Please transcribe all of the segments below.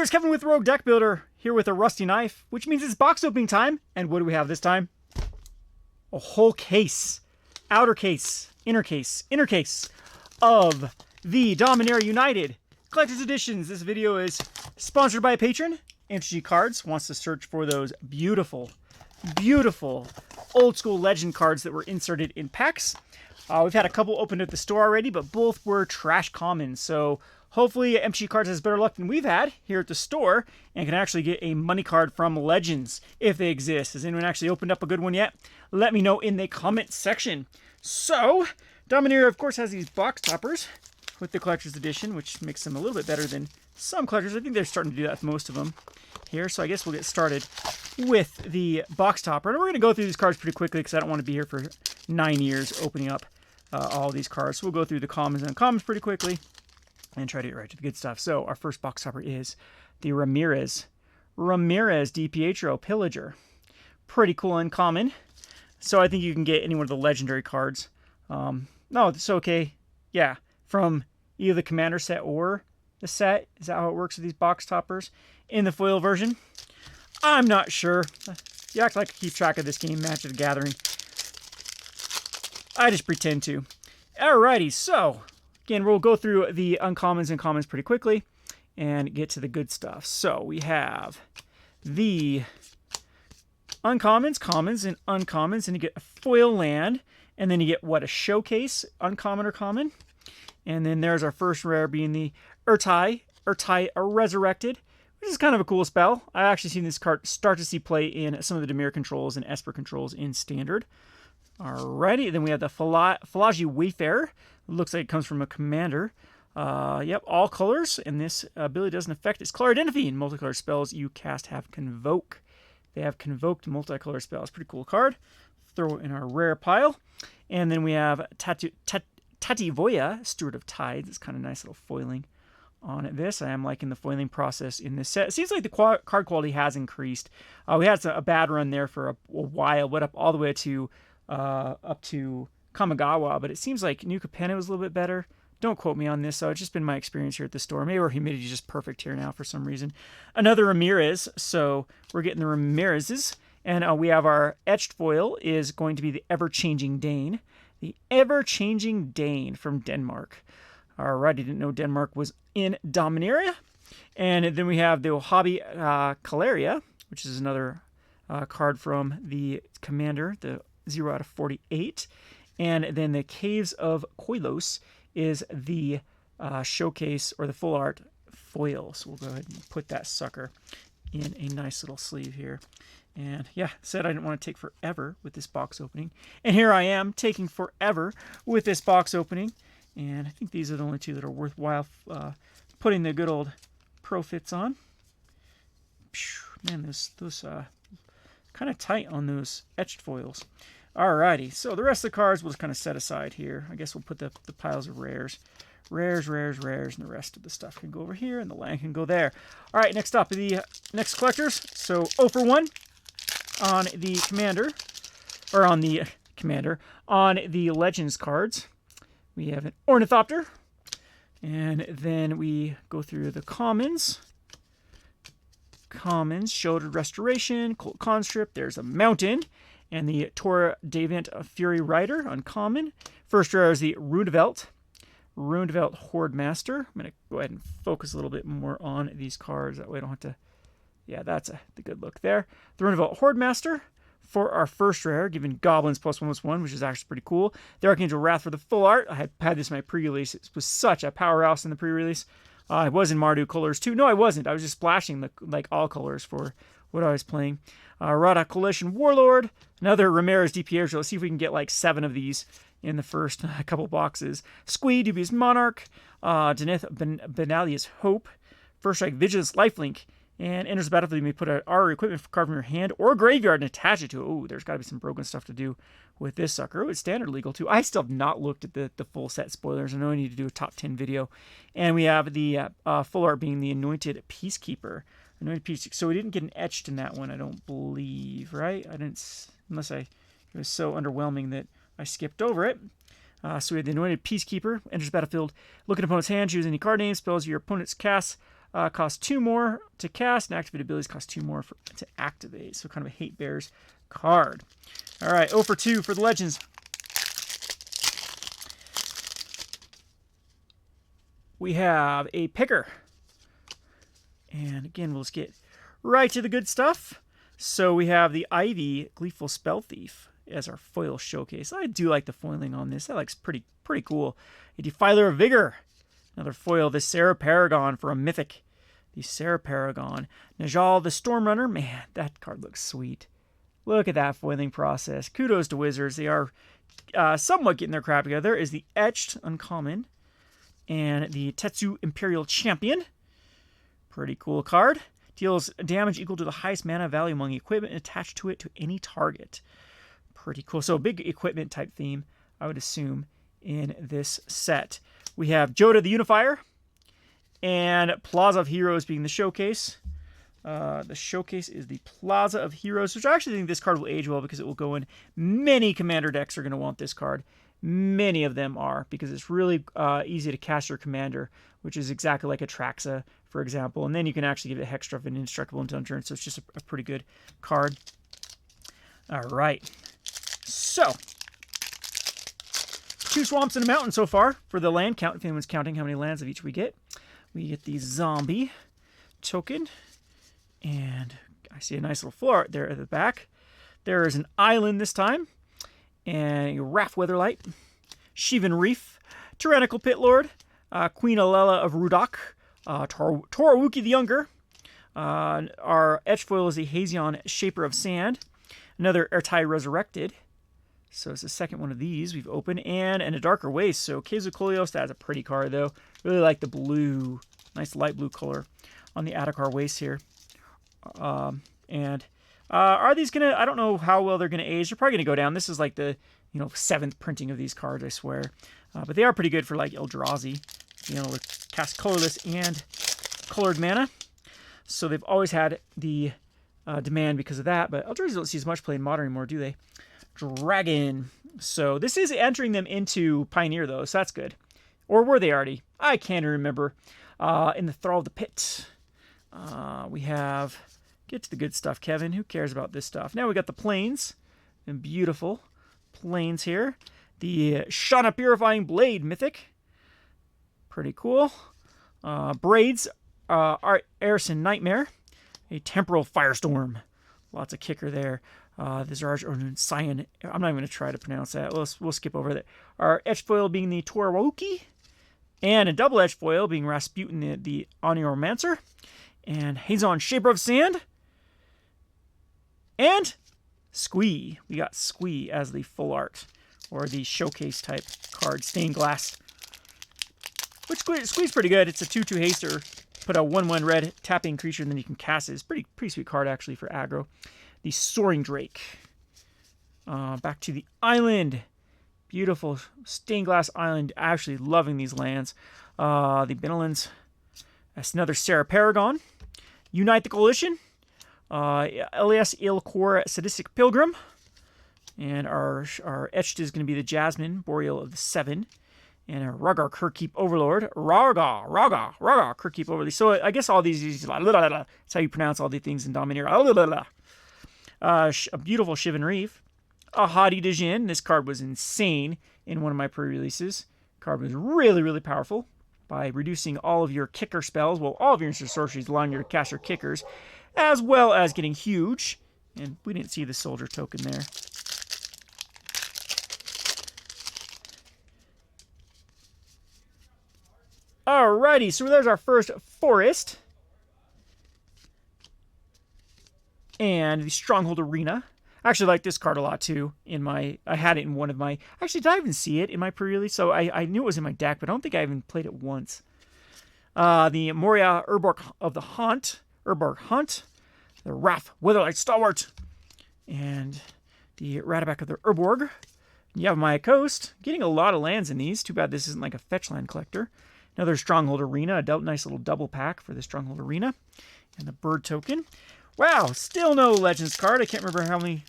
there's Kevin with Rogue Deck Builder, here with a rusty knife, which means it's box opening time. And what do we have this time? A whole case, outer case, inner case of the Dominaria United Collector's Editions. This video is sponsored by a patron. MTG Cards wants to search for those beautiful, beautiful old school legend cards that were inserted in packs. We've had a couple opened at the store already, but both were trash commons. So hopefully MTG Cards has better luck than we've had here at the store and can actually get a money card from Legends if they exist. Has anyone actually opened up a good one yet? Let me know in the comment section. So, Dominaria, of course, has these box toppers with the Collector's Edition, which makes them a little bit better than some collectors. I think they're starting to do that with most of them here. So I guess we'll get started with the box topper. And we're going to go through these cards pretty quickly because I don't want to be here for 9 years opening up all these cards. So we'll go through the commons and uncommons pretty quickly and try to get right to the good stuff. So our first box topper is the Ramirez DiPietro Pillager. Pretty cool uncommon. So I think you can get any one of the legendary cards. No, it's okay. Yeah, from either the Commander set or the set. Is that how it works with these box toppers? In the foil version? I'm not sure. You act like I keep track of this game, Magic the Gathering. I just pretend to. Alrighty, so again, we'll go through the uncommons and commons pretty quickly and get to the good stuff. So we have the uncommons, commons, and uncommons, and you get a foil land, and then you get what, a showcase, uncommon or common. And then there's our first rare being the Urtai Resurrected, which is kind of a cool spell. I actually seen this card start to see play in some of the Dimir controls and Esper controls in Standard. Alrighty, then we have the Falaji Wayfarer. Looks like it comes from a commander. Yep, all colors, and this ability doesn't affect its color identity. In multicolor spells you cast have Convoke. They have Convoked multicolor spells. Pretty cool card. Throw it in our rare pile. And then we have Tativoya, Steward of Tides. It's kind of nice little foiling on this. I am liking the foiling process in this set. It seems like the card quality has increased. We had a bad run there for a while. Went up all the way to up to Kamigawa, but it seems like New Capenna was a little bit better. Don't quote me on this, so it's just been my experience here at the store. Maybe our humidity is just perfect here now for some reason. Another Ramirez, so we're getting the Ramirez's. And we have our etched foil is going to be the Ever-Changing Dane. The Ever-Changing Dane from Denmark. Alright, I didn't know Denmark was in Dominaria. And then we have the Hobby Caleria, which is another card from the Commander, the 0 out of 48. And then the Caves of Koilos is the showcase or the full art foil. So we'll go ahead and put that sucker in a nice little sleeve here. And yeah, said I didn't want to take forever with this box opening. And here I am taking forever with this box opening. And I think these are the only two that are worthwhile putting the good old profits on. Man, those kind of tight on those etched foils. Alrighty, so the rest of the cards we'll just kind of set aside here. I guess we'll put the piles of rares. Rares, and the rest of the stuff can go over here, and the land can go there. Alright, next up, the next collectors. So 0 for 1 on the Commander, or on the Commander, on the Legends cards. We have an Ornithopter, and then we go through the commons. Commons, Shouldered Restoration, Colt Constrict, there's a Mountain, and the Tora Davant Fury Rider, uncommon. First rare is the Rundevelt Horde Master. I'm going to go ahead and focus a little bit more on these cards. That way I don't have to... Yeah, that's the good look there. The Rundevelt Horde Master for our first rare, giving Goblins +1/+1, which is actually pretty cool. The Archangel Wrath for the full art. I had this in my pre-release. It was such a powerhouse in the pre-release. I was in Mardu colors too. No, I wasn't. I was just splashing like all colors for what I was playing. Rada Coalition Warlord. Another Ramirez DiPietro. Let's see if we can get like 7 of these in the first couple boxes. Squee, Dubious Monarch. Denith Benalius Hope. First Strike Vigilance Lifelink. And enters the battlefield. You may put an RR equipment card from your hand or graveyard and attach it to it. Oh, there's got to be some broken stuff to do with this sucker. Oh, it's standard legal too. I still have not looked at the full set spoilers. I know I need to do a top 10 video. And we have the full art being the Anointed Peacekeeper. So we didn't get an etched in that one, I don't believe, right? I didn't, unless it was so underwhelming that I skipped over it. So we have the Anointed Peacekeeper. Enters the battlefield. Look at opponent's hand. Choose any card name. Spells your opponent's cast Costs 2 more to cast, and activated abilities cost 2 more to activate. So kind of a hate bears card. All right, 0 for 2 for the Legends. We have a picker. And again, we'll just get right to the good stuff. So we have the Ivy Gleeful Spell Thief as our foil showcase. I do like the foiling on this. That looks pretty cool. A Defiler of Vigor. Another foil, the Sarah Paragon for a mythic. The Sarah Paragon. Najal the Stormrunner. Man, that card looks sweet. Look at that foiling process. Kudos to Wizards. They are somewhat getting their crap together. There is the Etched Uncommon. And the Tetsu Imperial Champion. Pretty cool card. Deals damage equal to the highest mana value among equipment attached to it to any target. Pretty cool. So a big equipment type theme, I would assume, in this set. We have Joda the Unifier and Plaza of Heroes being the showcase. The showcase is the Plaza of Heroes, which I actually think this card will age well because it will go in many commander decks are going to want this card. Many of them are, because it's really easy to cast your commander, which is exactly like a Traxa, for example. And then you can actually give it Hextruff and Indestructible until turn, so it's just a pretty good card. All right. So, 2 swamps and a mountain so far for the land count. If anyone's counting how many lands of each we get the zombie token, and I see a nice little floor art there at the back. There is an island this time, and a Wrath Weatherlight, Shivan Reef, Tyrannical Pitlord, Queen Alela of Rudok, Torawuki the Younger. Our etch foil is the Hazion Shaper of Sand, another Ertai Resurrected. So it's the second one of these we've opened, and a Darker Waste. So Quetzalcoatl, that's a pretty card though. Really like the blue, nice light blue color on the Adakar Waste here. Are these gonna? I don't know how well they're gonna age. They're probably gonna go down. This is like the 7th printing of these cards, I swear. But they are pretty good for like Eldrazi, with cast colorless and colored mana. So they've always had the demand because of that. But Eldrazi don't see as much play in Modern anymore, do they? Dragon. So this is entering them into Pioneer though, so that's good. Or were they already? I can't remember. In the Thrall of the Pit, we have. Get to the good stuff, Kevin. Who cares about this stuff? Now we got the Plains, and beautiful Plains here. The Shauna Purifying Blade Mythic. Pretty cool. Braids, Arison Nightmare. A Temporal Firestorm. Lots of kicker there. This is Cyan. I'm not even going to try to pronounce that. We'll skip over that. Our etch foil being the Torawuki. And a double etch foil being Rasputin, the Oneiromancer. And Hazon Shaper of Sand. And Squee. We got Squee as the full art, or the showcase type card, Stained Glass. Which Squee's pretty good. It's a 2/2 haster. Put a 1/1 red tapping creature, and then you can cast it. It's pretty sweet card actually for aggro. The Soaring Drake. Back to the island. Beautiful Stained Glass Island. Actually loving these lands. The Benelins. That's another Sarah Paragon. Unite the Coalition. Elias Ilkor Sadistic Pilgrim. And our etched is going to be the Jasmine, Boreal of the Seven. And a Ragar Kirkkeep Overlord. Raga Kirkkeep Overlord. So I guess all these, that's how you pronounce all the things in Dominaria. A beautiful Shivan Reef. A Hadi Djinn. This card was insane in one of my pre-releases. Card was really, really powerful by reducing all of your kicker spells, well, all of your instant sorceries, allowing you to cast your kickers, as well as getting huge. And we didn't see the soldier token there. Alrighty, so there's our first forest. And the Stronghold Arena. I actually like this card a lot too. I had it in one of my. Actually, did I even see it in my pre-release? So I knew it was in my deck, but I don't think I even played it once. The Moria Urborg of the Hunt, the Wrath Weatherlight Stalwart, and the Rataback of the Urborg. Yavimaya Coast, getting a lot of lands in these. Too bad this isn't like a fetch land collector. Another Stronghold Arena, a nice little double pack for the Stronghold Arena, and the Bird token. Wow, still no Legends card. I can't remember how many,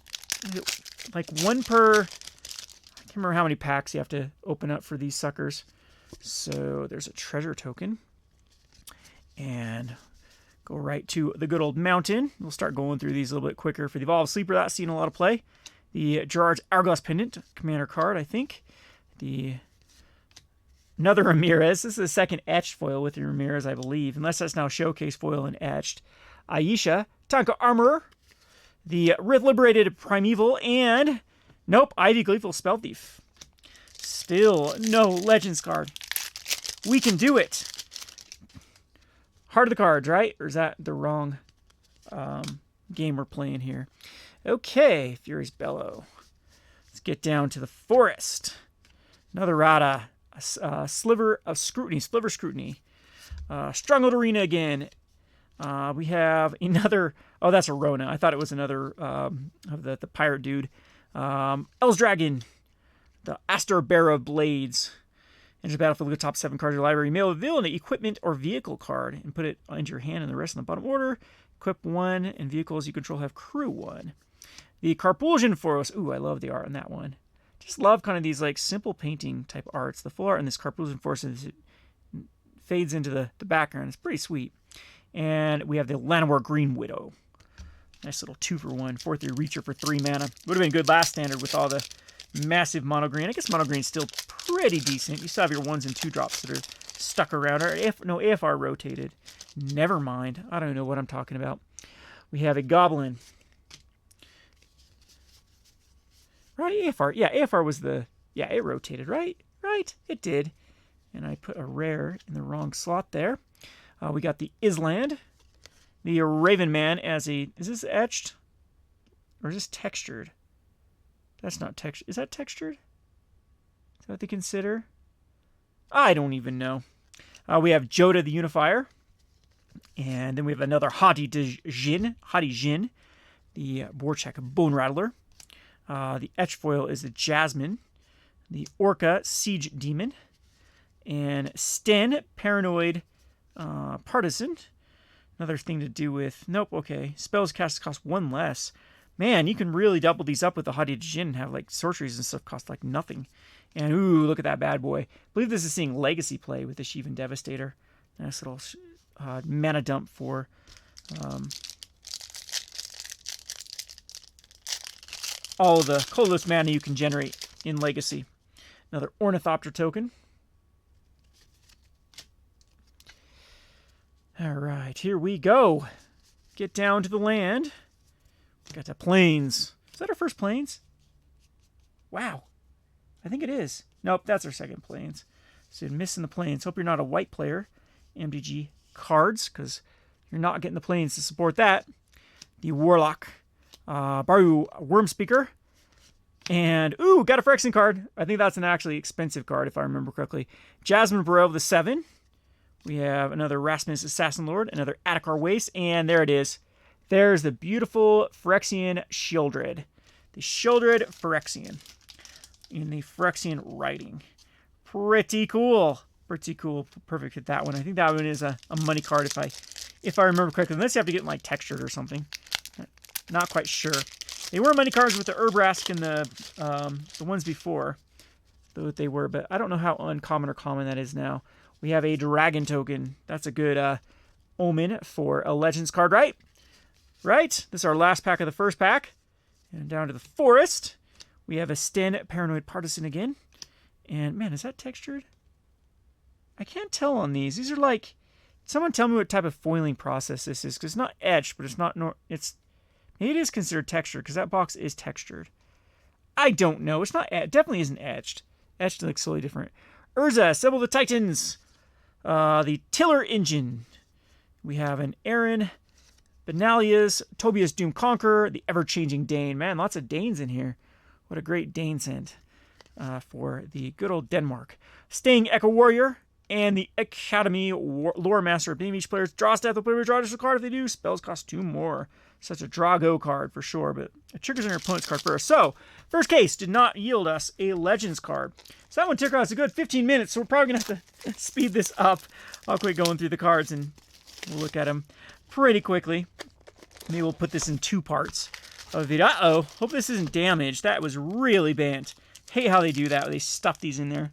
like one per, I can't remember how many packs you have to open up for these suckers. So there's a treasure token. And go right to the good old mountain. We'll start going through these a little bit quicker. For the Evolved Sleeper, that's seen a lot of play. The Gerard's Hourglass Pendant, Commander card, I think. Another Ramirez. This is the second etched foil with the Ramirez, I believe. Unless that's now showcase foil and etched. Aisha, Tonka Armorer. The Rith Liberated Primeval. And, nope, Ivy Gleeful Spell Thief. Still no Legends card. We can do it. Heart of the Cards, right? Or is that the wrong game we're playing here? Okay, Fury's Bellow. Let's get down to the Forest. Another Rada. A Sliver of Scrutiny. Sliver Scrutiny. Stronghold Arena again. We have another... Oh, that's a Rona. I thought it was another of the pirate dude. El's Dragon. The Astor Bearer of Blades. Enter the battlefield with the top 7 cards of your library. You may reveal an equipment or vehicle card and put it into your hand and the rest in the bottom order. Equip 1, and vehicles you control have crew 1. The Carpulsion Forest. Ooh, I love the art on that one. Just love kind of these like simple painting type arts. The full art in this Carpulsion Forest fades into the background. It's pretty sweet. And we have the Llanowar Green Widow. Nice little 2-for-1. 4/3 Reacher for 3 mana. Would have been good last standard with all the massive mono green. I guess mono green's still pretty decent. You still have your 1s and 2 drops that are stuck around. Or no, AFR rotated. Never mind. I don't know what I'm talking about. We have a Goblin. Right, AFR. Yeah, AFR was the... Yeah, it rotated, right? Right, it did. And I put a rare in the wrong slot there. We got the Island. The Raven Man as a... Is this etched? Or is this textured? That's not textured. Is that textured? Is that what they consider? I don't even know. We have Joda the Unifier. And then we have another Hadi Jin. The Borchak Bone Rattler. The etch foil is the Jasmine. The Orca Siege Demon. And Sten Paranoid Partisan. Another thing to do with... Nope, okay. Spells cast cost 1 less. Man, you can really double these up with the Hadi Jin and have like sorceries and stuff cost like nothing. And ooh, look at that bad boy. I believe this is seeing Legacy play with the Shivan Devastator. Nice little mana dump for... all the colorless mana you can generate in Legacy. Another Ornithopter token. Alright, here we go. Get down to the land. Got the Plains. Is that our first Plains? Wow. I think it is. Nope, that's our second Plains. So you're missing the Plains. Hope you're not a white player. MDG cards, because you're not getting the Plains to support that. The Warlock. Baru Wormspeaker. And, ooh, got a Phyrexian card. I think that's an actually expensive card, if I remember correctly. Jasmine Burrell the 7. We have another Rasmus Assassin Lord, another Attakar Waste, and there it is. There's the beautiful Phyrexian Shieldred. The Shieldred Phyrexian. In the Phyrexian writing. Pretty cool. Pretty cool. Perfect at that one. I think that one is a money card if I remember correctly. Unless you have to get like textured or something. Not quite sure. They were money cards with the Urbrask and the ones before. Though they were, but I don't know how uncommon or common that is now. We have a Dragon token. That's a good omen for a Legends card, right? Right? This is our last pack of the first pack. And down to the Forest. We have a Sten Paranoid Partisan again. And, man, is that textured? I can't tell on these. These are like... Someone tell me what type of foiling process this is. Because it's not etched, but it's not... Maybe it is considered textured, because that box is textured. I don't know. It's not... definitely isn't etched. Etched looks totally different. Urza, Sybil of the Titans. The Tiller Engine. We have an Aaron... Benalia's, Tobias Doom Conqueror, the Ever-Changing Dane. Man, lots of Danes in here. What a great Dane scent for the good old Denmark. Sting Echo Warrior and the Academy Lore Master. Name each player's draw stat. The player draw additional card. If they do, spells cost 2 more. Such a draw-go card for sure, but it triggers on your opponent's card first. So, first case did not yield us a Legends card. So that one took us a good 15 minutes, so we're probably going to have to speed this up. I'll quit going through the cards and we'll look at them pretty quickly. Maybe we'll put this in 2 parts of the video. Uh-oh. Hope this isn't damaged. That was really bent. Hate how they do that. They stuff these in there.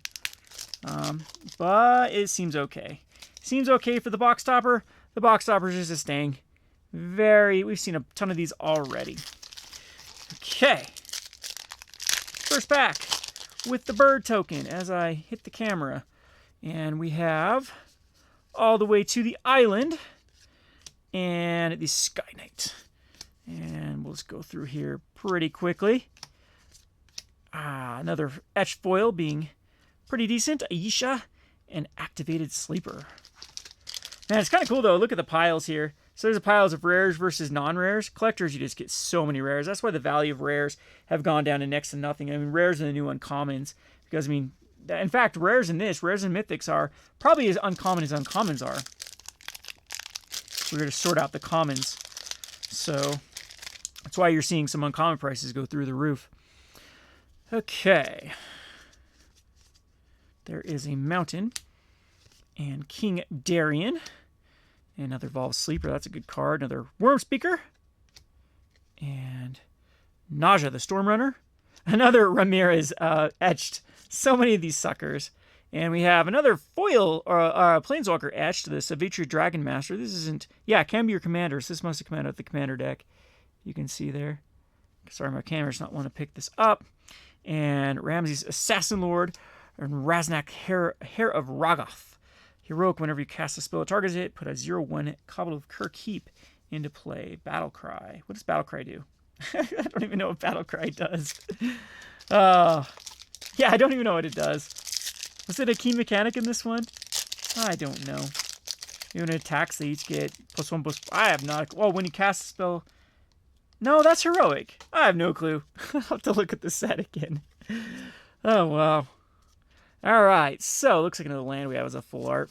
But it seems okay. Seems okay for the box topper. The box stoppers is just staying we've seen a ton of these already. Okay. First pack with the bird token as I hit the camera. And we have all the way to the island and the Sky Knight. And we'll just go through here pretty quickly. Another etched foil being pretty decent. Aisha and Activated Sleeper. Man, it's kind of cool though. Look at the piles here. So there's the piles of rares versus non-rares. Collectors, you just get so many rares. That's why the value of rares have gone down to next to nothing. I mean, rares are the new uncommons. Because, I mean, in fact, rares and mythics are probably as uncommon as uncommons are. We're going to sort out the commons. So that's why you're seeing some uncommon prices go through the roof. Okay. There is a Mountain and King Darien. Another Evolved Sleeper, that's a good card. Another Worm Speaker. And Naja, the Stormrunner. Another Ramirez etched. So many of these suckers. And we have another foil, or Planeswalker etched, the Savitri Dragon Master. This isn't, yeah, it can be your commander, so this must have come out of the commander deck. You can see there. Sorry, my camera's not want to pick this up. And Ramses Assassin Lord, and Raznak Hair of Ragath. Heroic, whenever you cast a spell, target hit, put a 0/1 Cobble of Kirkheap into play. Battlecry. What does Battlecry do? I don't even know what Battlecry does. Yeah, I don't even know what it does. Was it a key mechanic in this one? I don't know. When it attacks, they each get +1/+. I have not. Oh, when you cast a spell. No, that's heroic. I have no clue. I'll have to look at the set again. Oh, wow. All right, so looks like another land we have is a full art.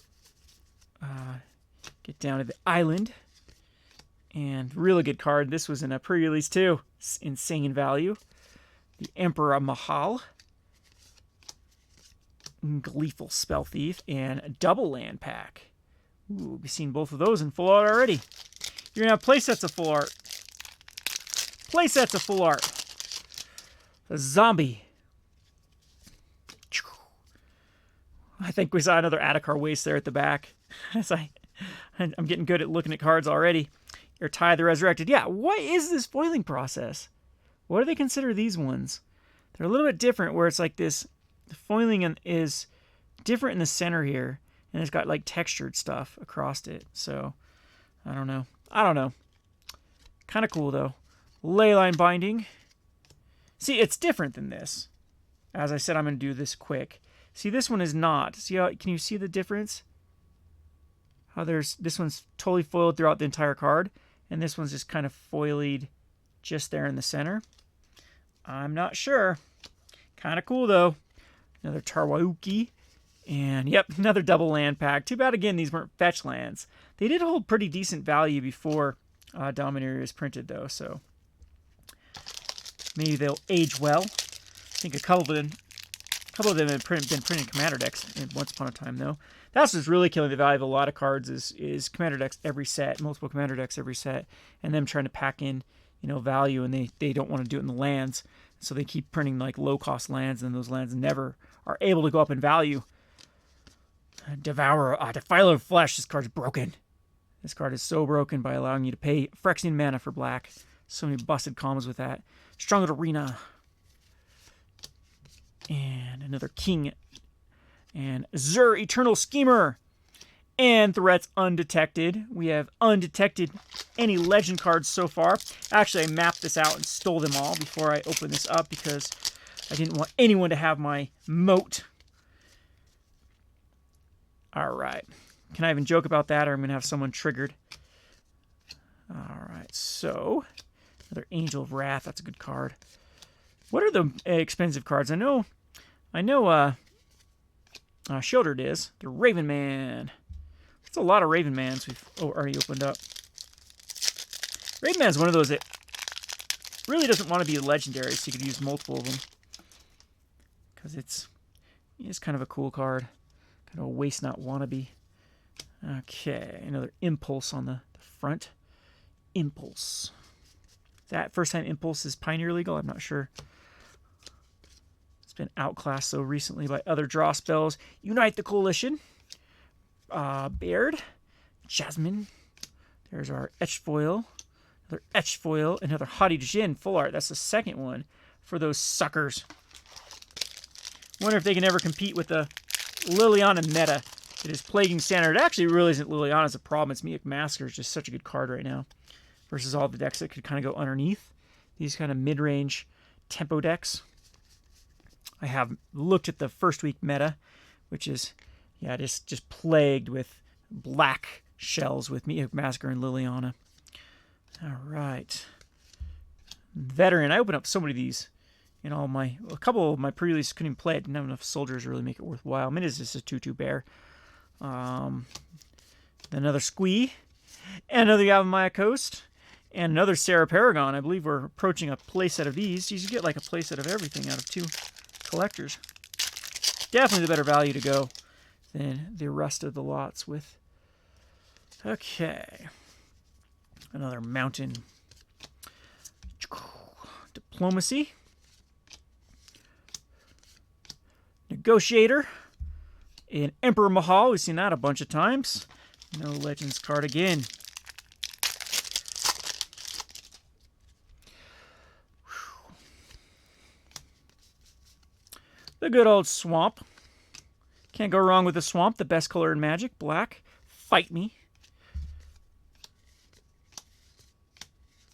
Get down to the island. And really good card. This was in a pre-release too. It's insane value. The Emperor Mahal. Gleeful Spell Thief. And a double land pack. Ooh, we've seen both of those in full art already. You're going to have playsets of full art. Playsets of full art. A zombie. I think we saw another Adhikar Waste there at the back. I'm getting good at looking at cards already. Irtai the Resurrected. Yeah, what is this foiling process? What do they consider these ones? They're a little bit different where it's like this. The foiling is different in the center here. And it's got like textured stuff across it. So, I don't know. Kind of cool though. Leyline Binding. See, it's different than this. As I said, I'm going to do this quick. See, this one is not. See how, can you see the difference? How this one's totally foiled throughout the entire card, and this one's just kind of foiled just there in the center. I'm not sure. Kind of cool, though. Another Tarwauki. And, yep, another double land pack. Too bad, again, these weren't fetch lands. They did hold pretty decent value before Dominaria was printed, though, so maybe they'll age well. I think a couple of them have been printed Commander decks once upon a time, though. That's what's really killing the value of a lot of cards is Commander decks every set, multiple Commander decks every set, and them trying to pack in, value, and they don't want to do it in the lands, so they keep printing like low-cost lands, and those lands never are able to go up in value. Defiler of Flesh. This card's broken. This card is so broken by allowing you to pay Phyrexian mana for black. So many busted combos with that. Stronghold Arena. And another King. And Zur, Eternal Schemer. And Threats Undetected. We have undetected any legend cards so far. Actually, I mapped this out and stole them all before I opened this up because I didn't want anyone to have my moat. Alright. Can I even joke about that, or I'm going to have someone triggered? Alright, so another Angel of Wrath. That's a good card. What are the expensive cards? I know Shieldred is. The Raven Man. That's a lot of Raven Mans we've already opened up. Raven Man's one of those that really doesn't want to be a legendary, so you could use multiple of them. Because it's kind of a cool card. Kind of a waste not wannabe. Okay, another Impulse on the front. Impulse. Is that first time Impulse is Pioneer legal? I'm not sure. It's been outclassed so recently by other draw spells. Unite the Coalition. Baird. Jasmine. There's our etched foil. Another etched foil. Another Hadi Jin full art. That's the second one for those suckers. Wonder if they can ever compete with the Liliana meta that is plaguing Standard. It actually really isn't Liliana's a problem. It's Miek Masker is just such a good card right now. Versus all the decks that could kind of go underneath. These kind of mid-range tempo decks. I have looked at the first week meta, which is, yeah, just plagued with black shells with Miek Masker and Liliana. All right. Veteran. I opened up so many of these. In all a couple of my pre-releases couldn't even play it. Didn't have enough soldiers to really make it worthwhile. I mean, it's just a 2/2 bear. Another Squee. And another Yavimaya Coast. And another Sarah Paragon. I believe we're approaching a playset of these. You should get like a playset of everything out of 2 collectors. Definitely the better value to go than the rest of the lots with. Okay. Another Mountain. Diplomacy. Negotiator. An Emperor Mahal. We've seen that a bunch of times. No Legends card again. The good old Swamp. Can't go wrong with the Swamp. The best color in Magic. Black. Fight me.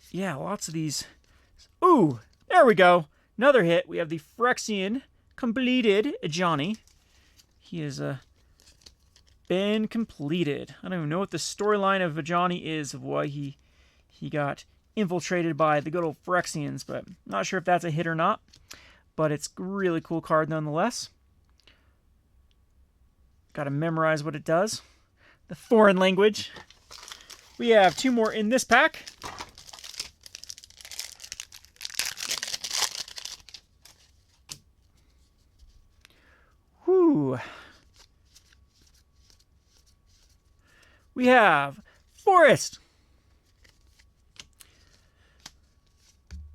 Yeah, lots of these. Ooh, there we go. Another hit. We have the Phyrexian completed Johnny. He has been completed. I don't even know what the storyline of Johnny is, of why he got infiltrated by the good old Phyrexians, but I'm not sure if that's a hit or not. But it's a really cool card nonetheless. Got to memorize what it does. The foreign language. We have 2 more in this pack. Whew. We have Forest.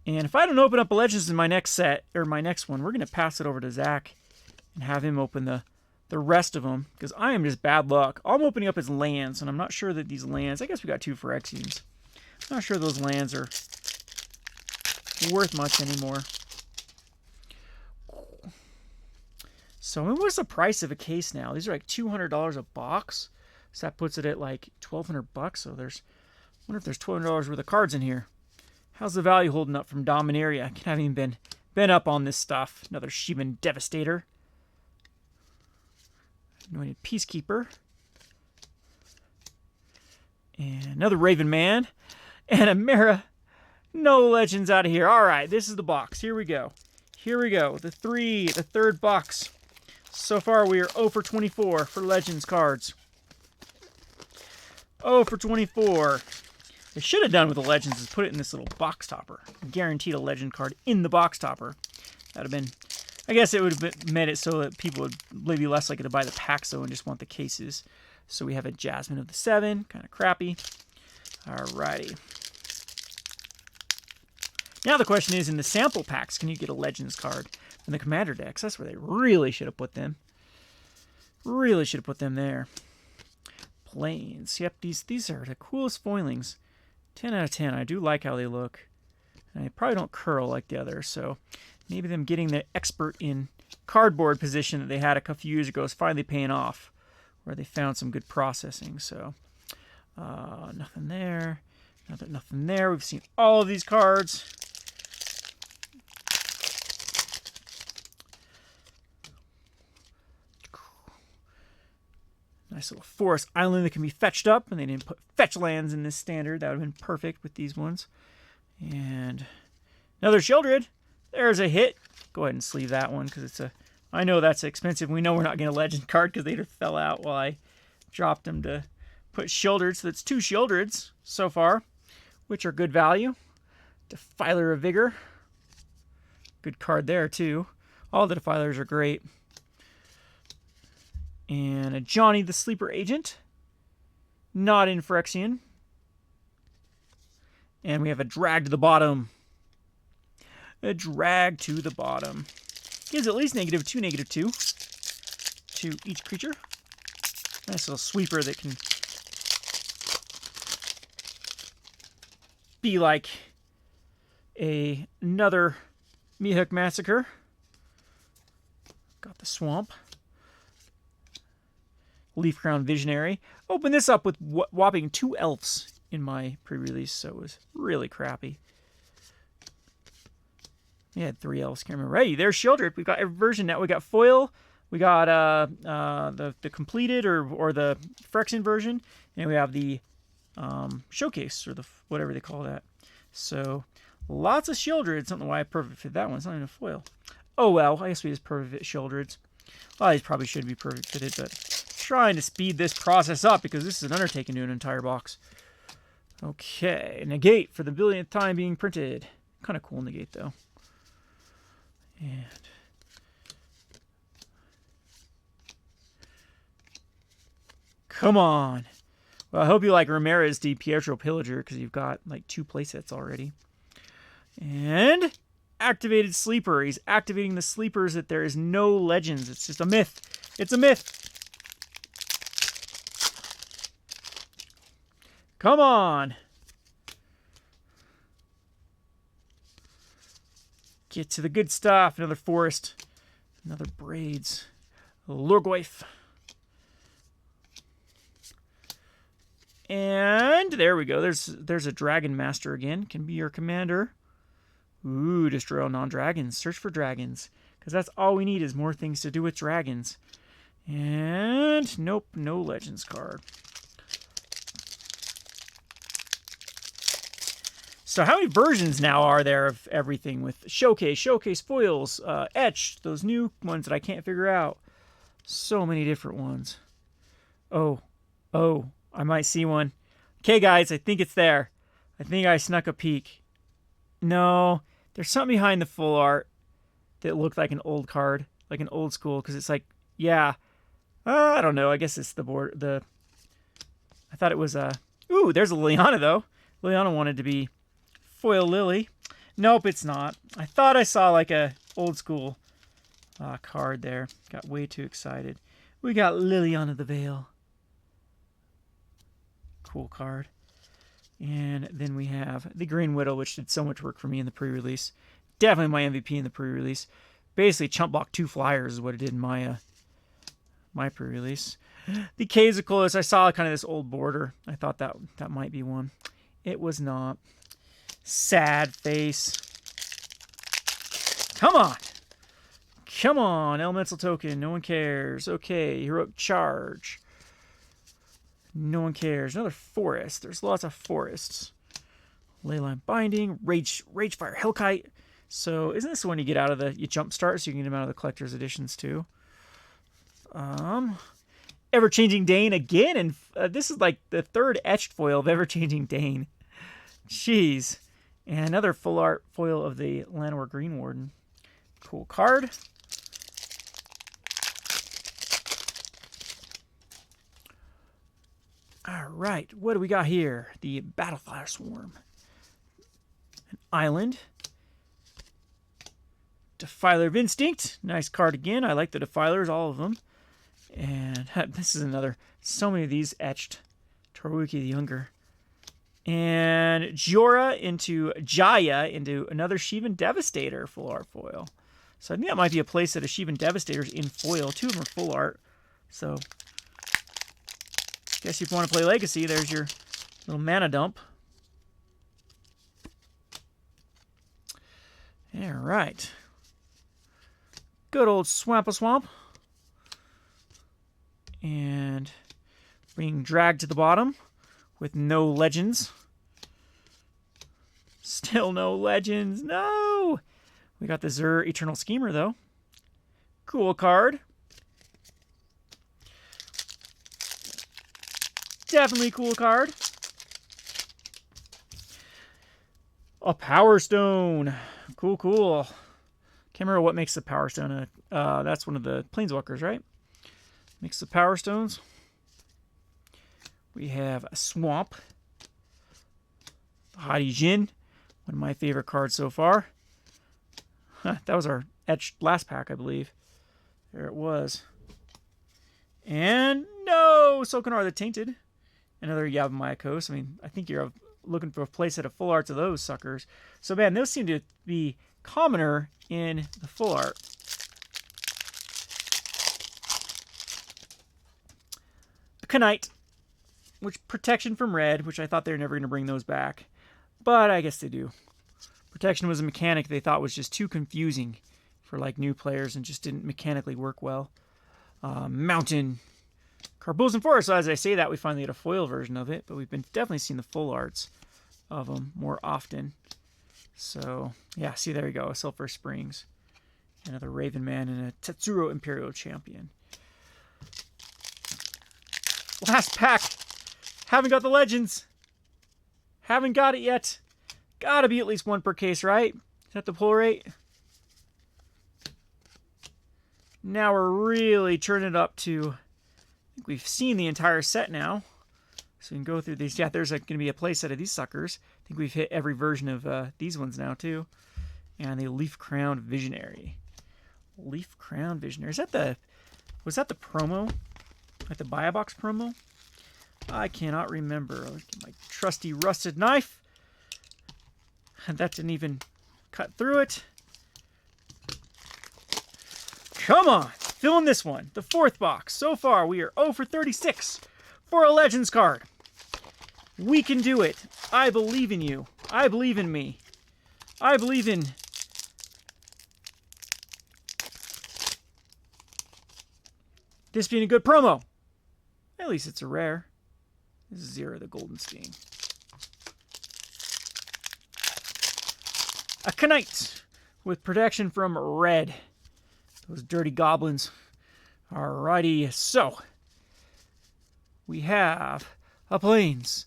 And if I don't open up a Legends in my next set, or my next one, we're going to pass it over to Zach and have him open the rest of them, because I am just bad luck. All I'm opening up is lands, and I'm not sure that these lands, I guess we got 2 Phyrexians. I'm not sure those lands are worth much anymore. So, I mean, what's the price of a case now? These are like $200 a box. So that puts it at like $1,200. So I wonder if there's $200 worth of cards in here. How's the value holding up from Dominaria? I haven't even been up on this stuff. Another Shivan Devastator. Anointed Peacekeeper. And another Raven Man. And a Mara. No Legends out of here. All right, this is the box. Here we go. Here we go. The 3rd box. So far, we are 0 for 24 for Legends cards. 0 for 24. They should have done with the Legends is put it in this little box topper. Guaranteed a Legend card in the box topper. That would have been, I guess it would have made it so that people would maybe less likely to buy the packs though and just want the cases. So we have a Jasmine of the 7, kind of crappy. Alrighty. Now the question is, in the sample packs, can you get a Legends card from the Commander decks? That's where they really should have put them. Really should have put them there. Planes. Yep, these are the coolest foilings. 10 out of 10. I do like how they look. And they probably don't curl like the others, so maybe them getting the expert in cardboard position that they had a few years ago is finally paying off, where they found some good processing. So nothing there. Nothing there. We've seen all of these cards. Nice little forest island that can be fetched up, and they didn't put fetch lands in this standard. That would have been perfect with these ones. And another Sheoldred. There's a hit. Go ahead and sleeve that one, because it's a. I know that's expensive. We know we're not getting a Legend card because they fell out while I dropped them to put Sheoldred. So that's 2 Sheoldreds so far, which are good value. Defiler of Vigor. Good card there too. All the Defilers are great. And a Johnny the Sleeper Agent. Not in Phyrexian. And we have a Drag to the Bottom. A Drag to the Bottom. Gives at least -2, -2 to each creature. Nice little sweeper that can be like another Meat Hook Massacre. Got the Swamp. Leaf Crown Visionary. Open this up with whopping 2 elves in my pre-release, so it was really crappy. We had 3 elves. Can't remember. Hey, there's Shieldred. We've got every version now. We got foil. We got the completed or the Phyrexian version, and we have the showcase or the whatever they call that. So lots of Shieldreds. I don't know why I perfect fit that one. It's not even a foil. Oh well, I guess we just perfect fit Shieldreds. Well, these probably should be perfect fitted, but trying to speed this process up because this is an undertaking to an entire box. Okay, negate for the billionth time being printed. Kind of cool negate though. And come on. Well, I hope you like Ramirez Di Pietro Pillager because you've got like 2 playsets already. And activated sleeper. He's activating the sleepers that there is no legends. It's just a myth. It's a myth. Come on. Get to the good stuff. Another forest. Another braids. Lorgoyf. And there we go. There's a Dragon Master again. Can be your commander. Ooh, destroy all non-dragons. Search for dragons. Because that's all we need is more things to do with dragons. And nope, no legends card. So how many versions now are there of everything with showcase foils, etch, those new ones that I can't figure out. So many different ones. Oh, I might see one. Okay, guys, I think it's there. I think I snuck a peek. No, there's something behind the full art that looked like an old card, like an old school, because it's like, yeah. I don't know. I guess it's the board. I thought it was ooh, there's a Liliana though. Liliana wanted to be foil Lily. Nope, it's not. I thought I saw like a old school card there. Got way too excited. We got Liliana the Veil. Cool card. And then we have the Green Widow, which did so much work for me in the pre-release. Definitely my MVP in the pre-release. Basically, chump block 2 flyers is what it did in my my pre-release. The Kazakulis, I saw kind of this old border. I thought that might be one. It was not. Sad face. Come on. Come on. Elemental token. No one cares. Okay. Heroic charge. No one cares. Another forest. There's lots of forests. Leyline binding. Ragefire Hellkite. So isn't this the one you get out of you jump start so you can get them out of the collector's editions too? Ever-Changing Dane again, and this is like the 3rd etched foil of Ever-Changing Dane. Jeez. And another full art foil of the Llanowar Green Warden. Cool card. All right, what do we got here? The Battlefire Swarm. An island. Defiler of Instinct. Nice card again. I like the Defilers, all of them. And this is another. So many of these etched. Torwiki the Younger. And Jorah into Jaya into another Shivan Devastator full art foil. So I think that might be a place that a Shivan Devastator's in foil. 2 of them are full art. So guess if you want to play Legacy, there's your little mana dump. All right. Good old Swamp-a-Swamp. And being dragged to the bottom with no legends. Still no legends. No! We got the Zur Eternal Schemer, though. Cool card. Definitely cool card. A Power Stone. Cool. Can't remember what makes the Power Stone. That's one of the Planeswalkers, right? Makes the Power Stones. We have a Swamp. Hadi Jin. One of my favorite cards so far. That was our etched last pack, I believe. There it was. And no! Sokanar the Tainted. Another Yavimaya Coast. I mean, I think you're looking for a playset of full arts of those suckers. So, man, those seem to be commoner in the full art. Knight, which protection from red, which I thought they were never going to bring those back. But I guess they do. Protection was a mechanic they thought was just too confusing for like new players and just didn't mechanically work well. Mountain. Carpools and Forest. So as I say that, we finally get a foil version of it, but we've been definitely seeing the full arts of them more often. So, yeah, see, there you go. Sulphur Springs. Another Raven Man and a Tetsuro Imperial Champion. Last pack. Haven't got the Legends. Haven't got it yet. Gotta be at least one per case, right? Is that the pull rate? Now we're really turning it up to... I think we've seen the entire set now. So we can go through these. Yeah, there's going to be a play set of these suckers. I think we've hit every version of these ones now, too. And the Leaf Crown Visionary. Leaf Crown Visionary. Is that the... Was that the promo? Like the Buy a Box promo? I cannot remember. I'll get my trusty rusted knife. That didn't even cut through it. Come on. Fill in this one. The fourth box. So far, we are 0 for 36 for a Legends card. We can do it. I believe in you. I believe in me. I believe in... this being a good promo. At least it's a rare. This is 0, the Golden Sting. A Knight with protection from red. Those dirty goblins. Alrighty, so we have a Plains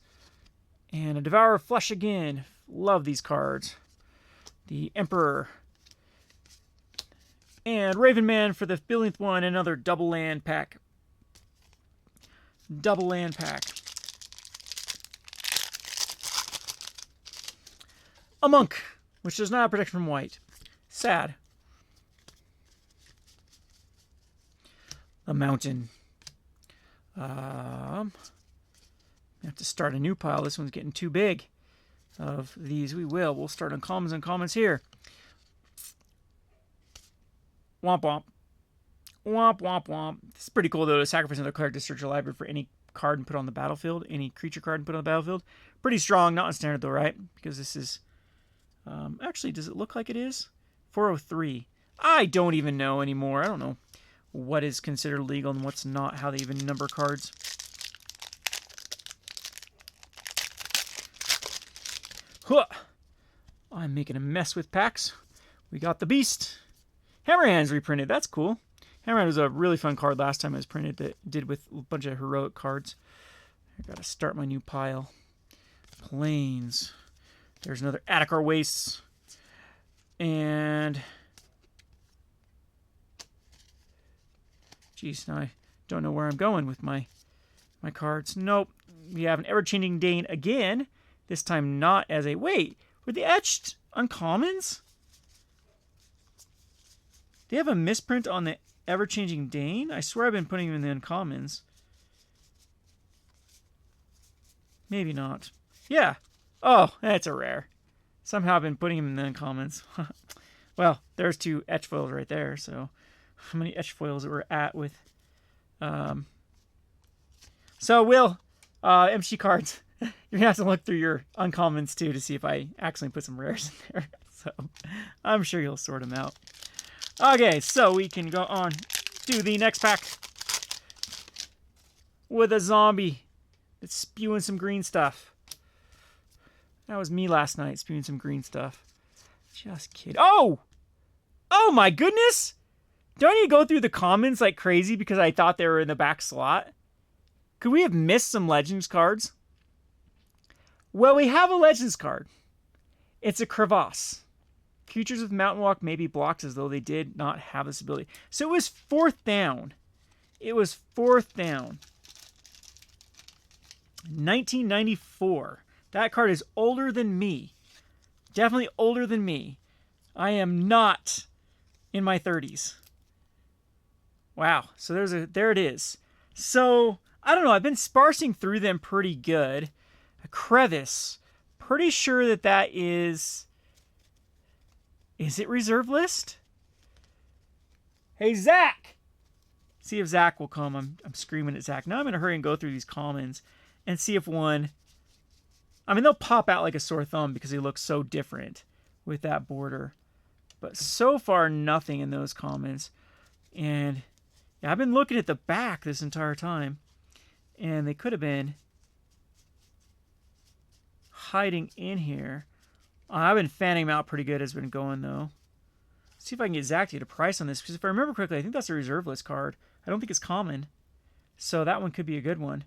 and a Devourer of Flesh again. Love these cards. The Emperor and Raven Man for the billionth one. Another double land pack. Double land pack. A Monk, which does not have protection from white. Sad. A Mountain. We have to start a new pile. This one's getting too big. Of these, we will. We'll start on commons and commons here. Womp womp. Womp womp womp. It's pretty cool though to sacrifice another card to search your library for any card and put on the battlefield. Any creature card and put on the battlefield. Pretty strong, not in standard though, right? Because this is... actually, does it look like it is? 403. I don't even know anymore. I don't know what is considered legal and what's not, how they even number cards. Huh. I'm making a mess with packs. We got the Beast. Hammerhand's reprinted. That's cool. Hammerhand was a really fun card last time it was printed that did with a bunch of heroic cards. I gotta start my new pile. Plains. There's another Atticor Wastes. And... geez, now I don't know where I'm going with my cards. Nope. We have an Ever-Changing Dane again. This time not as a... wait, were they etched uncommons? They have a misprint on the Ever-Changing Dane? I swear I've been putting them in the uncommons. Maybe not. Yeah. Oh, that's a rare. Somehow I've been putting them in the uncommons. Well, there's 2 etch foils right there, so... how many etch foils we're at with... So, Will, MC cards... you're going to have to look through your uncommons, too, to see if I accidentally put some rares in there. So, I'm sure you'll sort them out. Okay, so we can go on to the next pack. With a zombie that's spewing some green stuff. That was me last night, spewing some green stuff. Just kidding. Oh! Oh, my goodness! Don't you go through the commons like crazy because I thought they were in the back slot? Could we have missed some Legends cards? Well, we have a Legends card. It's a Crevasse. Creatures with Mountain Walk may be blocked as though they did not have this ability. So it was 4th down. It was 4th down. 1994. That card is older than me. Definitely older than me. I am not in my 30s. Wow. So there it is. So, I don't know. I've been sparsing through them pretty good. A Crevice, pretty sure that that is... Is it reserve list? Hey, Zach! See if Zach will come. I'm screaming at Zach. Now I'm going to hurry and go through these commons and see if one... I mean, they'll pop out like a sore thumb because they look so different with that border. But so far, nothing in those commons. And yeah, I've been looking at the back this entire time. And they could have been hiding in here. I've been fanning them out pretty good as it's been going, though. Let's see if I can get Zach to get a price on this. Because if I remember correctly, I think that's a reserve list card. I don't think it's common. So that one could be a good one.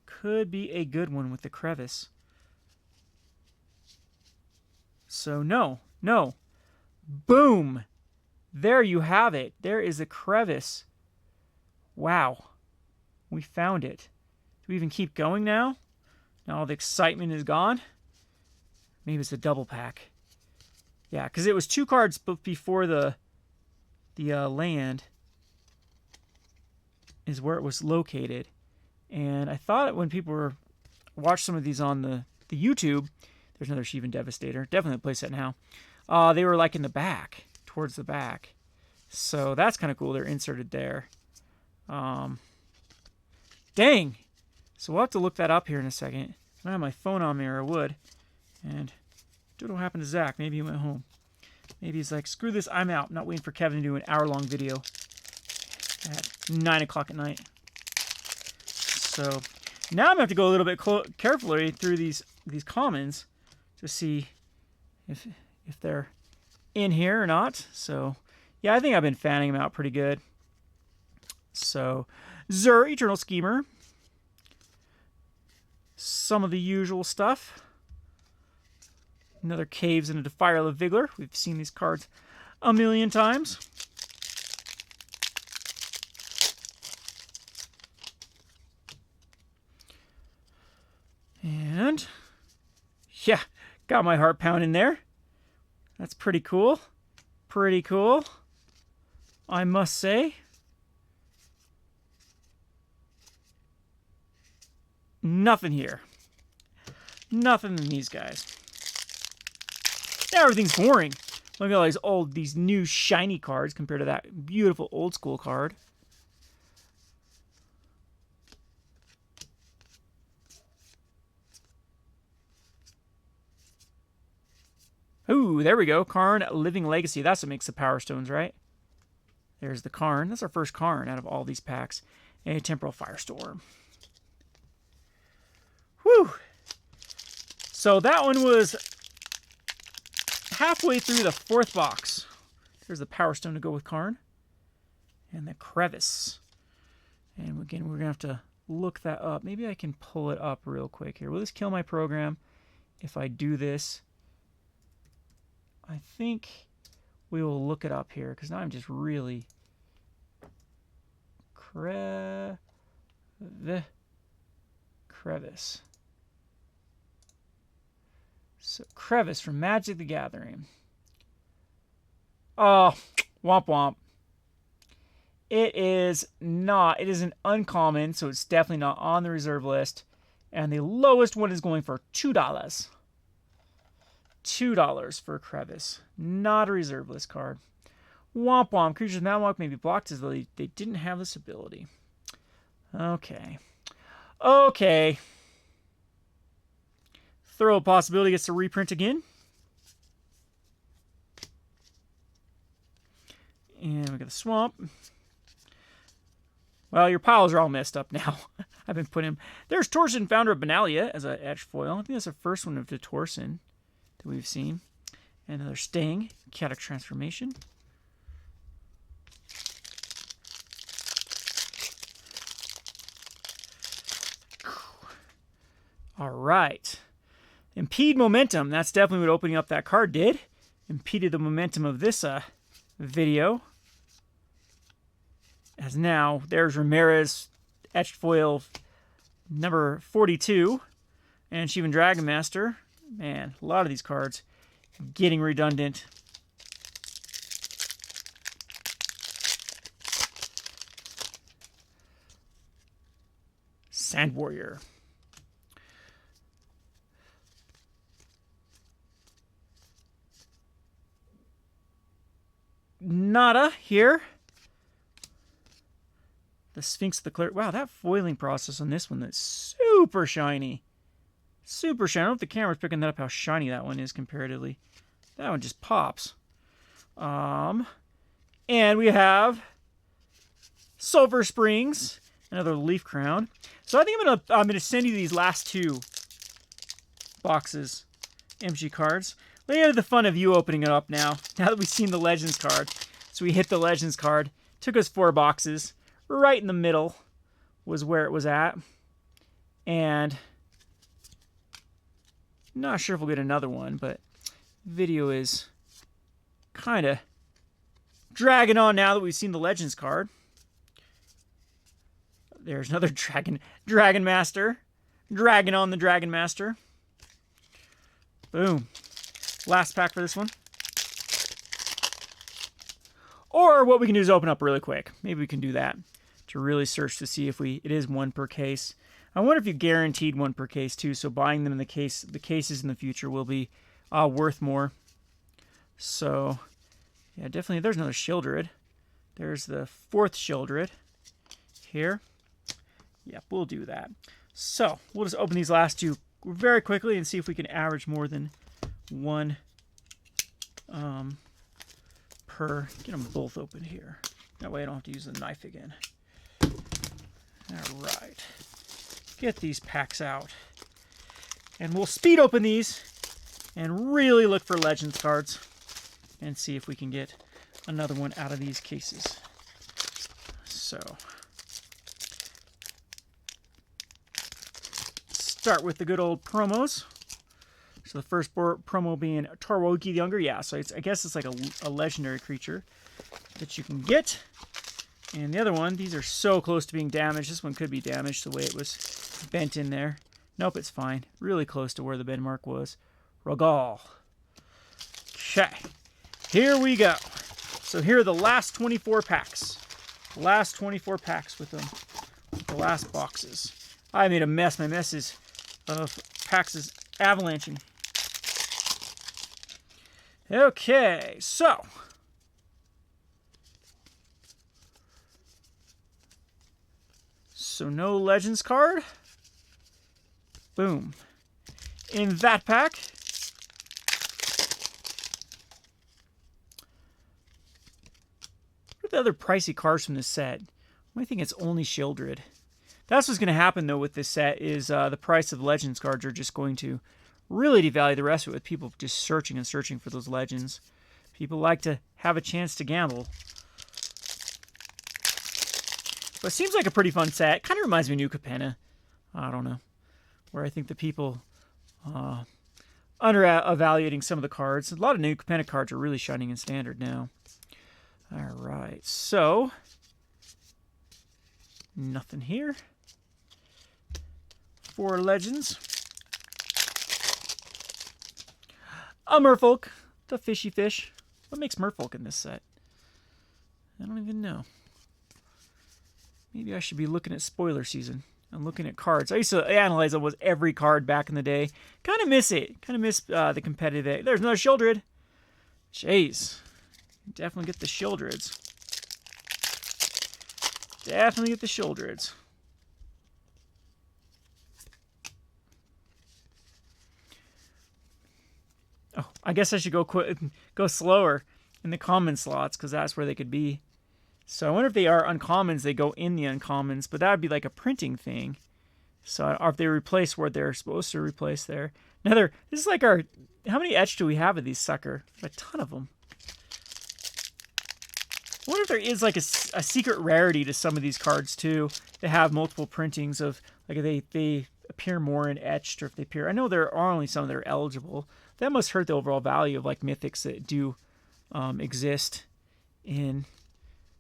Could be a good one with the crevice. So no. Boom! There you have it. There is a crevice. Wow. We found it. Do we even keep going now? Now all the excitement is gone? Maybe it's a double pack. Yeah, because it was 2 cards before the land is where it was located. And I thought when people were watched some of these on the YouTube, there's another Sheevan Devastator, definitely a playset now. They were like in the back, towards the back. So that's kind of cool. They're inserted there. Dang. So we'll have to look that up here in a second. I don't have my phone on me, or I would. And don't know what happened to Zach. Maybe he went home. Maybe he's like, screw this, I'm out. I'm not waiting for Kevin to do an hour-long video at 9 o'clock at night. So now I'm going to have to go a little bit carefully through these commons to see if they're in here or not. So yeah, I think I've been fanning them out pretty good. So Zur, Eternal Schemer. Some of the usual stuff. Another Caves and a Defire of Vigor. We've seen these cards a million times. And yeah, got my heart pounding there. That's pretty cool. Pretty cool, I must say. Nothing here. Nothing in these guys. Now everything's boring. Look at all these new shiny cards compared to that beautiful old school card. Ooh, there we go. Karn, Living Legacy. That's what makes the Power Stones, right? There's the Karn. That's our first Karn out of all these packs. A Temporal Firestorm. Whew. So that one was halfway through the 4th box. There's the Power Stone to go with Karn. And the Crevice. And again, we're going to have to look that up. Maybe I can pull it up real quick here. Will this kill my program if I do this? I think we will look it up here because now I'm just really Crevice. So Crevice from Magic the Gathering. Oh, womp womp. It is not. It is an uncommon, so it's definitely not on the reserve list. And the lowest one is going for $2. $2 for a Crevice. Not a reserve list card. Womp womp. Creatures Malmark may be blocked as though they didn't have this ability. Okay. Okay. Throw a possibility gets to reprint again. And we got the Swamp. Well, your piles are all messed up now. I've been putting them. There's Torsen, Founder of Benalia as an etched foil. I think that's the first one of the Torsen that we've seen. And another Sting, Chaotic Transformation. All right. Impede momentum. That's definitely what opening up that card did. Impeded the momentum of this video. As now, there's Ramirez, etched foil number 42. And Sheevan Dragon Master. Man, a lot of these cards getting redundant. Sand Warrior. Nada here. The Sphinx of the Clear. Wow, that foiling process on this one, that's super shiny. Super shiny. I don't know if the camera's picking that up, how shiny that one is comparatively. That one just pops. And we have Sulphur Springs, another Leaf Crown. So I think I'm gonna send you these last two boxes, MG cards. Let me have the fun of you opening it up now. Now that we've seen the Legends card, so we hit the Legends card. Took us 4 boxes. Right in the middle was where it was at, and not sure if we'll get another one, but video is kind of dragging on now that we've seen the Legends card. There's another Dragon Master. Dragging on the Dragon Master. Boom. Last pack for this one. Or what we can do is open up really quick. Maybe we can do that to really search to see if it is 1 per case. I wonder if you guaranteed 1 per case too, so buying them in the cases in the future will be worth more. So yeah, definitely. There's another Shieldred. There's the 4th Shieldred here. Yep, we'll do that. So we'll just open these last 2 very quickly and see if we can average more than 1 per. Get them both open here. That way I don't have to use the knife again. All right. Get these packs out. And we'll speed open these and really look for Legends cards and see if we can get another one out of these cases. So, start with the good old promos. So the first promo being Tarwoki the Younger. Yeah, so I guess it's like a legendary creature that you can get. And the other one, these are so close to being damaged. This one could be damaged the way it was bent in there. Nope, it's fine. Really close to where the bend mark was. Regal. Okay, here we go. So here are the last 24 packs. The last 24 packs with them. The last boxes. I made a mess. My mess is of packs is avalanching. Okay, so no Legends card. Boom. In that pack, what are the other pricey cards from this set? I think it's only Shieldred. That's what's going to happen, though, with this set is the price of Legends cards are just going to really devalue the rest of it with people just searching and searching for those Legends. People like to have a chance to gamble. But it seems like a pretty fun set. Kind of reminds me of New Capenna. I don't know. Where I think the people under-evaluating some of the cards. A lot of New Capenna cards are really shining in Standard now. All right, so nothing here. 4 Legends. A Merfolk, the fishy fish. What makes Merfolk in this set? I don't even know. Maybe I should be looking at spoiler season and looking at cards. I used to analyze almost every card back in the day. Kind of miss it. Kind of miss the competitive. There's another Shieldred. Jeez. Definitely get the Shieldreds. Definitely get the Shieldreds. Oh, I guess I should go slower in the common slots because that's where they could be. So I wonder if they are uncommons, they go in the uncommons, but that would be like a printing thing. So or if they replace what they're supposed to replace there. Another, this is like our, how many etch do we have of these sucker? A ton of them. I wonder if there is like a secret rarity to some of these cards too. They have multiple printings of, like they appear more in etched, or if they appear, I know there are only some that are eligible. That must hurt the overall value of like mythics that do exist in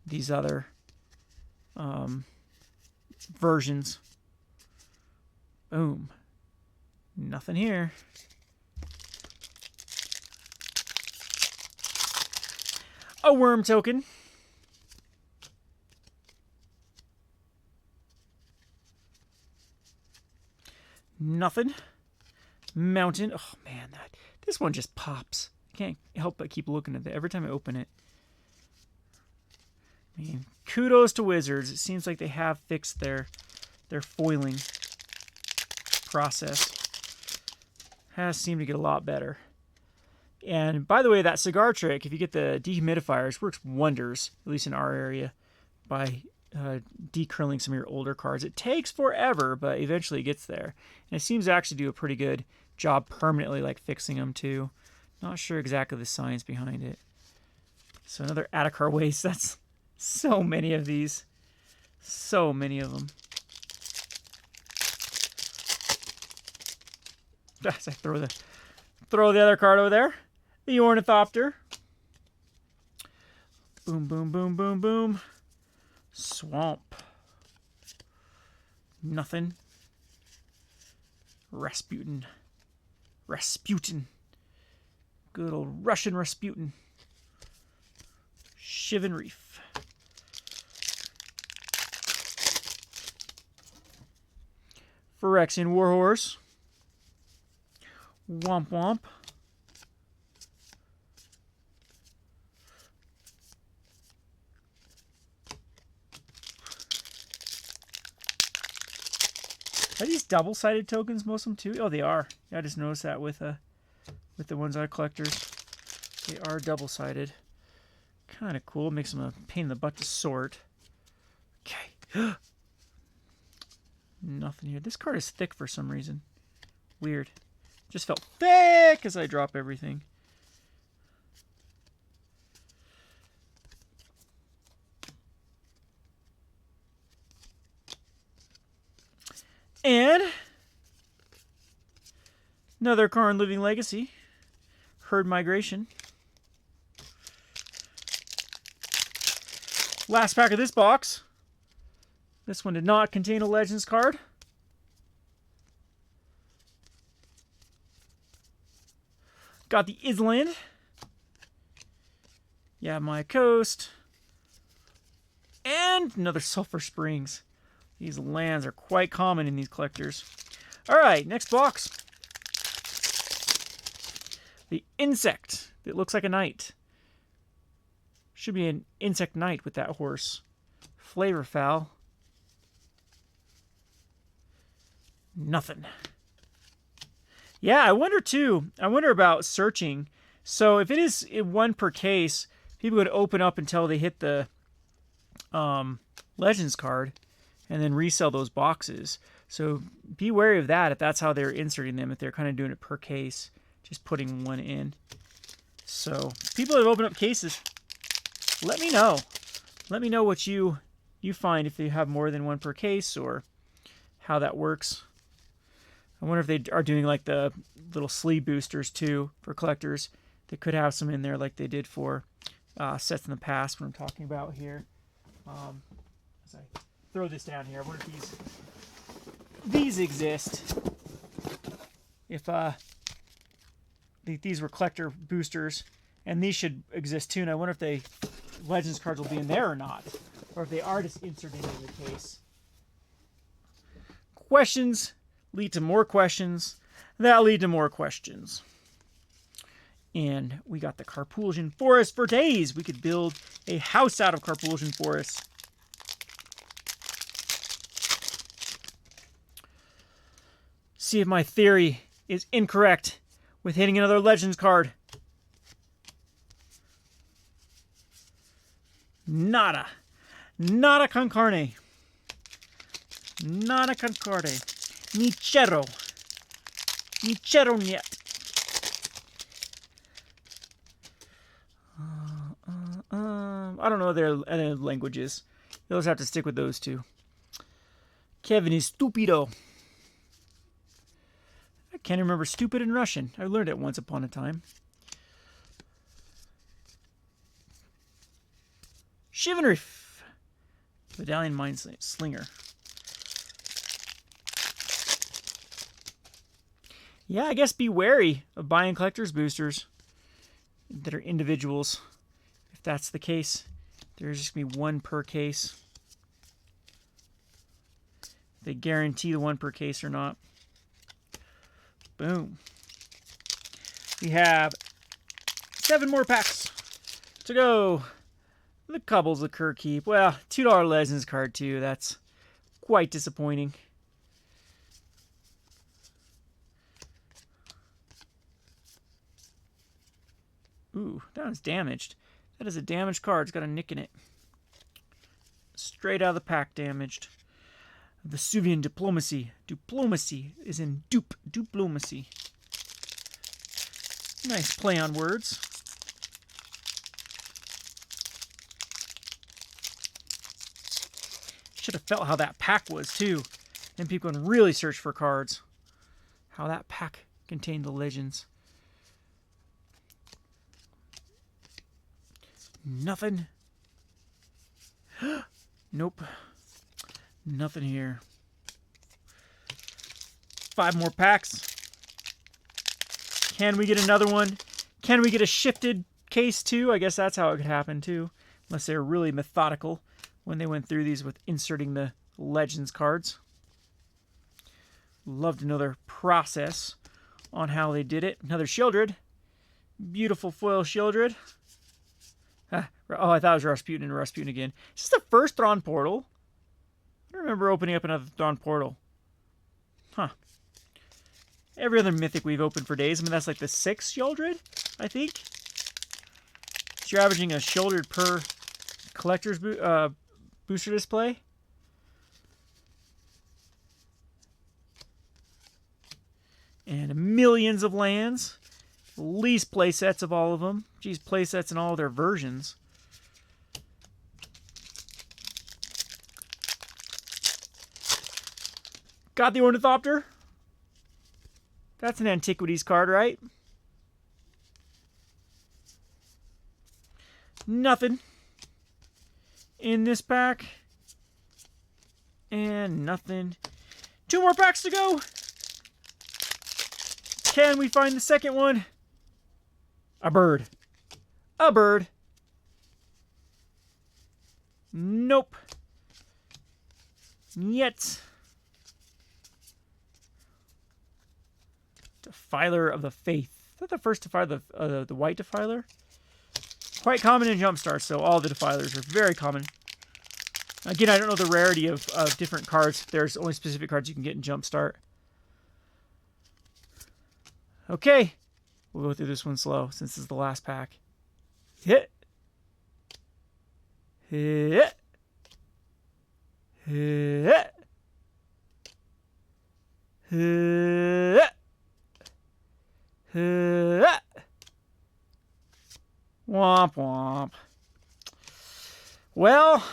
these other versions. Boom. Nothing here. A worm token. Nothing. Mountain. Oh man, this one just pops. I can't help but keep looking at it every time I open it. I mean, kudos to Wizards. It seems like they have fixed their foiling process. Has seemed to get a lot better. And by the way, that cigar trick, if you get the dehumidifiers, works wonders, at least in our area, by decurling some of your older cards. It takes forever, but eventually it gets there. And it seems to actually do a pretty good job permanently, like fixing them too. Not sure exactly the science behind it. So another Atakar waste. That's so many of these. So many of them. As I throw the other card over there. The Ornithopter. Boom, boom, boom, boom, boom. Swamp. Nothing. Rasputin. Rasputin. Good old Russian Rasputin. Shivan Reef. Phyrexian Warhorse. Womp Womp. Are these double-sided tokens, most of them too? Oh, they are. Yeah, I just noticed that with the ones I collectors. They are double-sided. Kind of cool. Makes them a pain in the butt to sort. Okay. Nothing here. This card is thick for some reason. Weird. Just felt thick as I drop everything. And another Karn Living Legacy. Herd Migration. Last pack of this box. This one did not contain a Legends card. Got the Island. Yamaya Coast. And another Sulphur Springs. These lands are quite common in these collectors. Alright, next box. The Insect. It looks like a knight. Should be an Insect Knight with that horse. Flavorfowl. Nothing. Yeah, I wonder too. I wonder about searching. So if it is one per case, people would open up until they hit the Legends card and then resell those boxes. So be wary of that if that's how they're inserting them, if they're kind of doing it per case, just putting one in. So people that have opened up cases, let me know. Let me know what you find, if they have more than one per case or how that works. I wonder if they are doing like the little sleeve boosters too for collectors. They could have some in there like they did for sets in the past, what I'm talking about here. As I throw this down here, I wonder if these exist. If these were collector boosters, and these should exist too. And I wonder if they Legends cards will be in there or not, or if they are just inserted into the case. Questions lead to more questions that lead to more questions. And we got the Carpulsian Forest for days. We could build a house out of Carpulsian Forest. See if my theory is incorrect with hitting another Legends card. Nada. Nada con carne. Nada con carne. Nichero. Nichero niet. I don't know their other languages. You'll just have to stick with those two. Kevin is stupido. I can't remember stupid in Russian. I learned it once upon a time. Shivan Reef. Medallion Mind Slinger. Yeah, I guess be wary of buying collector's boosters that are individuals. If that's the case, there's just going to be one per case. They guarantee the one per case or not. Boom. We have 7 more packs to go. The Cubbles occur keep. Well, $2 Legends card too. That's quite disappointing. Ooh, that one's damaged. That is a damaged card. It's got a nick in it. Straight out of the pack damaged. Vesuvian Diplomacy. Diplomacy is in diplomacy. Nice play on words. Should have felt how that pack was too. Then people can really search for cards. How that pack contained the legends. Nothing. Nope. Nothing here. 5 more packs. Can we get another one? Can we get a shifted case too? I guess that's how it could happen too. Unless they're really methodical when they went through these with inserting the Legends cards. Love to know their process on how they did it. Another Shieldred. Beautiful foil Shieldred. Oh, I thought it was Rasputin and Rasputin again. Is this the first Thrawn Portal? I don't remember opening up another Thrawn Portal. Huh. Every other Mythic we've opened for days. I mean, that's like the 6th Shieldred, I think. So you're averaging a Shieldred per collector's booster display. And millions of lands. Least playsets of all of them. Geez, playsets in all their versions. Got the Ornithopter. That's an Antiquities card, right? Nothing in this pack. And nothing. 2 more packs to go. Can we find the second one? A bird. A bird. Nope. Yet. Defiler of the Faith. Is that the first Defiler, the white Defiler? Quite common in Jumpstart, so all the Defilers are very common. Again, I don't know the rarity of different cards. There's only specific cards you can get in Jumpstart. Okay. We'll go through this one slow since this is the last pack. Hit. Hit. Hit. Hit. Hit. Womp womp. Well,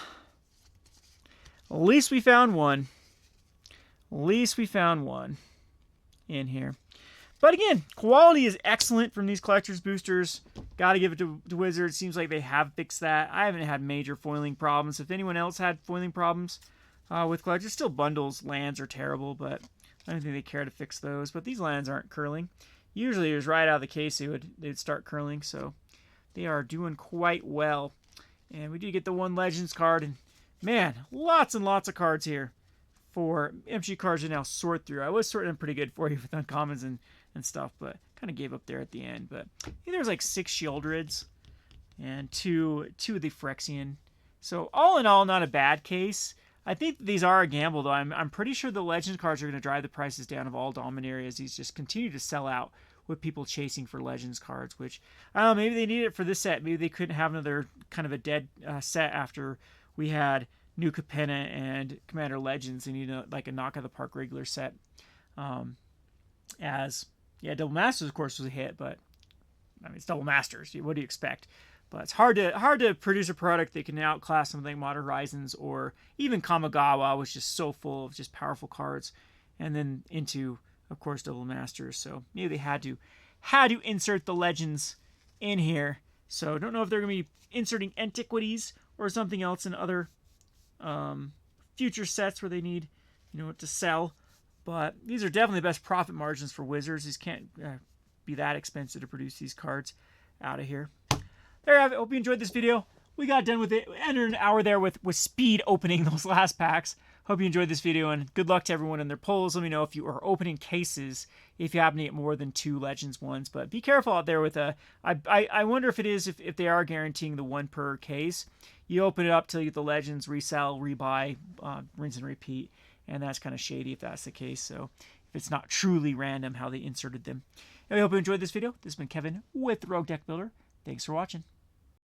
at least we found one. At least we found one in here. But again, quality is excellent from these collector's boosters. Got to give it to Wizards. Seems like they have fixed that. I haven't had major foiling problems. If anyone else had foiling problems with collectors, still bundles, lands are terrible, but I don't think they care to fix those. But these lands aren't curling. Usually it was right out of the case they'd start curling, so they are doing quite well. And we do get the 1 Legends card, and man, lots and lots of cards here for MG cards to now sort through. I was sorting them pretty good for you with uncommons and stuff, but kind of gave up there at the end. But I think there was like 6 Shieldreds and two of the Phyrexian. So all in all, not a bad case. I think these are a gamble, though. I'm pretty sure the Legends cards are going to drive the prices down of all Dominaria as these just continue to sell out with people chasing for Legends cards, which, I don't know, maybe they need it for this set. Maybe they couldn't have another kind of a dead set after we had New Capenna and Commander Legends. They need like a knock of the park regular set. Yeah, Double Masters, of course, was a hit, but I mean, it's Double Masters. What do you expect? But it's hard to produce a product that can outclass something like Modern Horizons or even Kamigawa, which is so full of just powerful cards, and then into, of course, Double Masters. So maybe they had to insert the Legends in here. So I don't know if they're going to be inserting Antiquities or something else in other future sets where they need, to sell. But these are definitely the best profit margins for Wizards. These can't be that expensive to produce these cards out of here. There you have it. Hope you enjoyed this video. We got done with it. Ended an hour there with speed opening those last packs. Hope you enjoyed this video, and good luck to everyone in their polls. Let me know if you are opening cases, if you happen to get more than 2 Legends ones. But be careful out there with I wonder if it is, if they are guaranteeing the 1 per case. You open it up till you get the Legends, resell, rebuy, rinse and repeat. And that's kind of shady if that's the case. So if it's not truly random how they inserted them. I hope you enjoyed this video. This has been Kevin with Rogue Deck Builder. Thanks for watching.